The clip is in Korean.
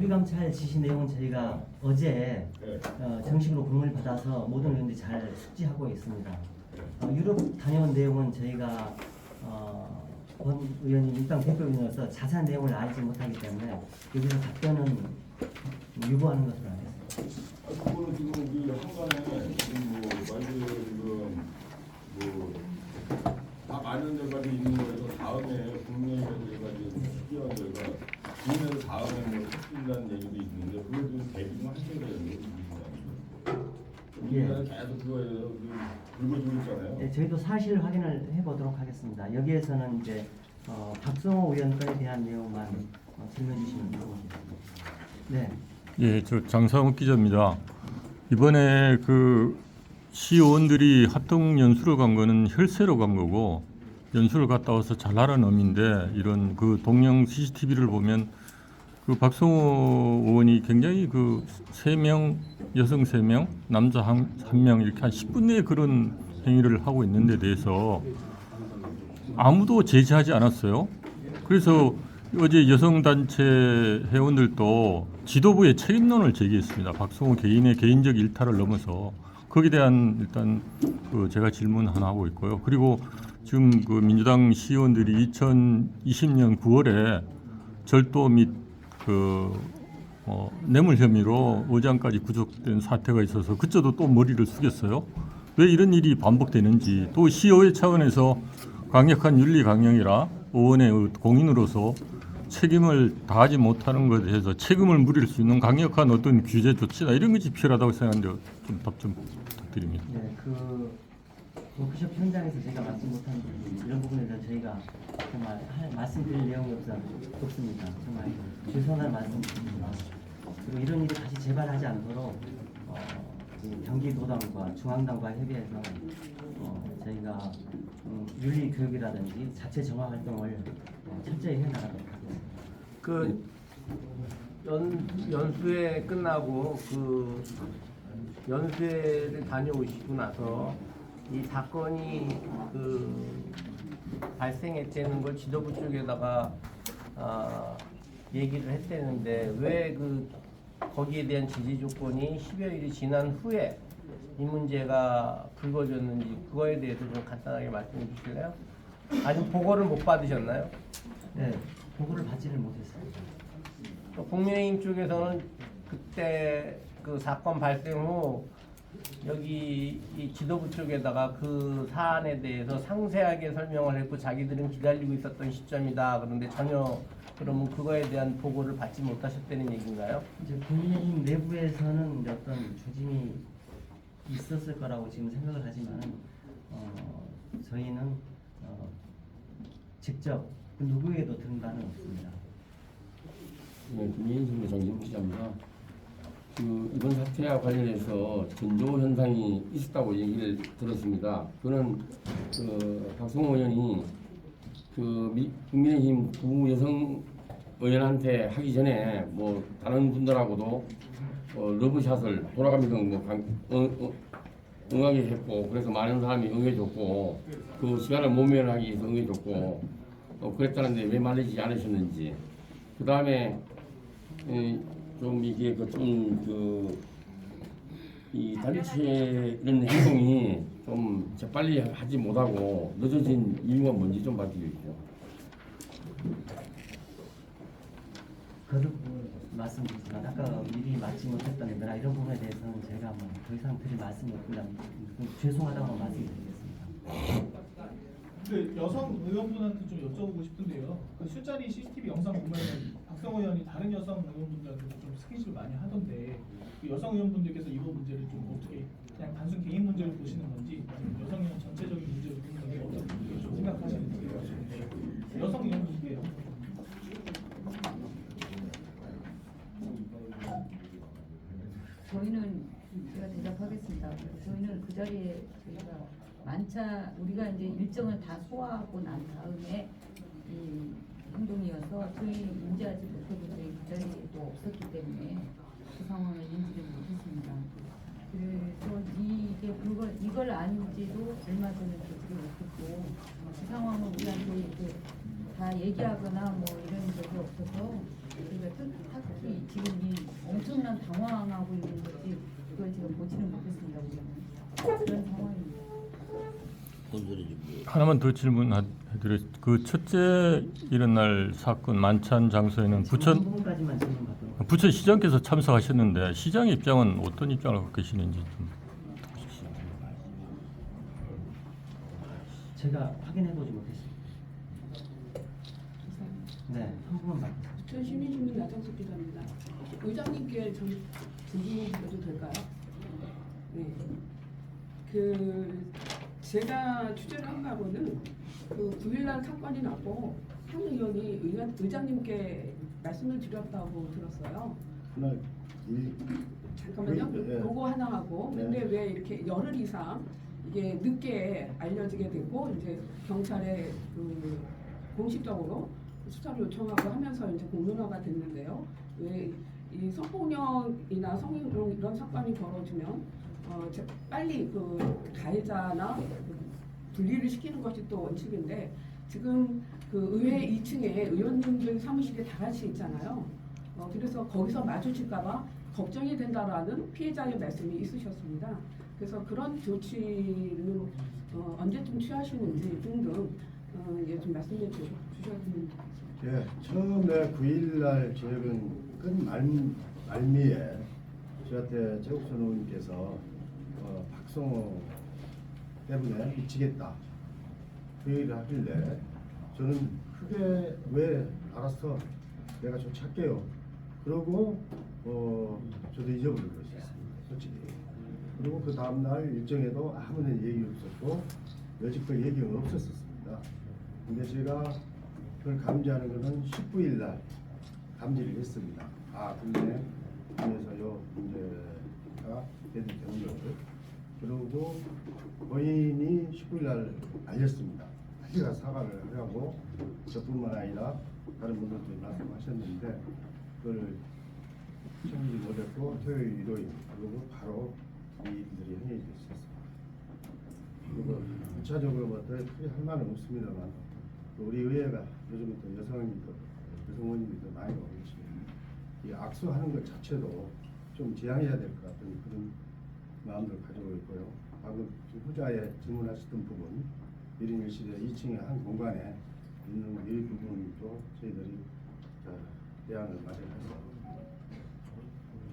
준비감찰 지시 내용은 저희가 어제 정식으로 공문을 받아서 모든 의원들이 잘 숙지하고 있습니다. 유럽 다녀온 내용은 저희가 권 의원님 일단 대표위원으로서 자세한 내용을 알지 못하기 때문에 여기서 답변은 유보하는 것으로 알겠습니다. 그거는 지금 그 한간에 지금 뭐 말대로 지금 뭐다 마련돼가지고 있는 거에서 다음에 국내에서 돼가지고 시기한 저희가 국내에서 다음에 뭐 시킨다는 얘기도 있는데 그걸 좀 대비좀 하셔야 되는데 우리나라 계속 그거에서 긁어주고 있잖아요. 네, 저희도 사실 확인을 해보도록 하겠습니다. 여기에서는 이제 박성호 의원 건에 대한 내용만 질문해 주시면 되겠습니다. 네. 예, 저 장상욱 기자입니다. 이번에 그 시의원들이 합동 연수를 간 거는 혈세로 간 거고 연수를 갔다 와서 잘하라는 의미인데 이런 그 동영 CCTV를 보면 그 박성호 의원이 굉장히 그 3명 여성 3명 남자 한 명 이렇게 한 10분 내에 그런 행위를 하고 있는 데 대해서 아무도 제지하지 않았어요. 그래서 어제 여성단체 회원들도 지도부의 책임론을 제기했습니다. 박성호 개인의 개인적 일탈을 넘어서 거기에 대한 일단 그 제가 질문 하나 하고 있고요. 그리고 지금 그 민주당 시의원들이 2020년 9월에 절도 및 뇌물 혐의로 의장까지 구속된 사태가 있어서 그저도 또 머리를 숙였어요. 왜 이런 일이 반복되는지 또 시의회 차원에서 강력한 윤리 강령이라 의원의 공인으로서 책임을 다하지 못하는 것에 대해서 책임을 물을 수 있는 강력한 어떤 규제 조치나 이런 것이 필요하다고 생각하는데 좀 답 좀 부탁드립니다. 네, 그 워크숍 현장에서 제가 맡지 못한 부분 이런 부분에 대해서 저희가 정말 말씀드릴 내용이 없습니다. 정말 죄송한 말씀드립니다. 그리고 이런 일이 다시 재발하지 않도록 경기도당과 중앙당과 협의해서 저희가 윤리 교육이라든지 자체 정화 활동을 철저히 해나가도록 하겠습니다. 그 연수회 끝나고 그 연수회를 다녀오시고 나서 이 사건이 그 발생했다는 걸 지도부 쪽에다가 얘기를 했다는데 왜 그 거기에 대한 지지 조건이 10여일이 지난 후에 이 문제가 불거졌는지 그거에 대해서 좀 간단하게 말씀해 주실래요? 아직 보고를 못 받으셨나요? 네, 보고를 받지를 못했습니다. 또 국민의힘 쪽에서는 그때 그 사건 발생 후 여기 이 지도부 쪽에다가 그 사안에 대해서 상세하게 설명을 했고 자기들은 기다리고 있었던 시점이다. 그런데 전혀 그러면 그거에 대한 보고를 받지 못하셨다는 얘기인가요? 이제 국민의힘 내부에서는 어떤 조짐이 있었을 거라고 지금 생각을 하지만 저희는 직접 그 누구에게도 들은 바는 없습니다. 네, 국민의힘 장진욱 기자입니다. 그 이번 사태와 관련해서 전조 현상이 있었다고 얘기를 들었습니다. 그는 그 박성호 의원이 그 국민의힘 두 여성 의원한테 하기 전에 뭐 다른 분들하고도 러브샷을 돌아가면서 뭐 응하게 했고 그래서 많은 사람이 응해줬고 그 시간을 모면하기 위해서 응해줬고 그랬다는데 왜 말리지 않으셨는지 그 다음에 좀 이게 이 단체 이런 행동이 좀 재빨리 하지 못하고 늦어진 이유가 뭔지 좀 밝혀주십시오. 거듭 말씀드리지만 아까 미리 맞지 못했던 데나 이런 부분에 대해서는 제가 뭐 더 이상 드릴 말씀이 없습니다. 죄송하다고 말씀드리겠습니다. 그 여성 의원분한테 좀 여쭤보고 싶은데요. 그 술자리 CCTV 영상 보면 박성호 의원이 다른 여성 의원분들한테 좀 스킨십을 많이 하던데 그 여성 의원분들께서 이번 문제를 좀 어떻게 그냥 단순 개인 문제로 보시는 건지 여성 의원 전체적인 문제로 보는 게 어떻게 좀 생각하시는지 여성 의원분께 저희는 제가 대답하겠습니다. 저희는 그 자리에 저희가 만차 우리가 이제 일정을 다 소화하고 난 다음에 이 행동이어서 저희 인지하지 못하고 저희 그 자리에 또 없었기 때문에 그 상황을 인지를 못했습니다. 그래서 이걸 안지도 얼마 전에 조치를 못했고 그 상황을 우리한테 이렇게 다 얘기하거나 뭐 이런 적이 없어서 저희가 특히 지금 얼마나 당황하고 있는 건지 그걸 지금 보지는 못했습니다. 우리는 그런 상황입니다. 하나만 더 질문해드려. 그 첫째 일어날 사건 만찬 장소에는 부분까지만 질문받도록. 부천시장께서 참석하셨는데 시장의 입장은 어떤 입장을 갖고 계시는지 좀. 제가 확인해보지 못했습니다. 네, 한 분만 말씀해 주세요. 전 시민주민 나정숙 기자입니다. 의장님께 좀 질문 드려도 될까요? 네. 제가 취재를 한 바로는 그 9일날 사건이 나고 한 의원이 의장님께 말씀을 드렸다고 들었어요. 그날 잠깐만요. 네. 그거 하나 하고 네. 근데 왜 이렇게 열흘 이상 이게 늦게 알려지게 되고 이제 경찰에 그 공식적으로 수사를 요청하고 하면서 이제 공론화가 됐는데요. 왜 이 성폭력이나 성희롱 이런 사건이 벌어지면 빨리 그 가해자나 분리를 시키는 것이 또 원칙인데 지금 그 의회 2층에 의원님들 사무실이 다 같이 있잖아요. 그래서 거기서 마주칠까봐 걱정이 된다라는 피해자의 말씀이 있으셨습니다. 그래서 그런 조치는 언제쯤 취하시는지 등등 좀 말씀해 주셨으면 좋겠습니다. 예, 처음에 9일날 저희는 끝 말미에 저한테 최국선 의원님께서 박성호 때문에 미치겠다 그 얘기를 하길래 저는 크게 왜 알았어 내가 조치할게요 그러고 저도 잊어버린 것이었습니다 솔직히. 그리고 그 다음날 일정에도 아무런 얘기 없었고 여지껏 얘기가 없었습니다. 근데 제가 그걸 감지하는 것은 19일날 감지를 했습니다. 근데 그래서 요 문제가 대두된 거를 그리고 본인이 19일날 알렸습니다. 제가 사과를 하려고 저뿐만 아니라 다른 분들도 말씀하셨는데 그걸 챙기지 못했고 토요일, 일요일 그리고 바로 이 일들이 행해졌었습니다. 그리고 구체적으로 뭐 크게 할 말은 없습니다만 우리 의회가 요즘 또 여성원님이 더 많이 오고 계십니다. 이 악수하는 것 자체도 좀 지양해야 될 것 같은 그런 마음을 가지고 있고요. 방금 후자에 질문하셨던 부분 1인 1실에 2층의 한 공간에 있는 이 부분도 저희들이 대안을 마련해서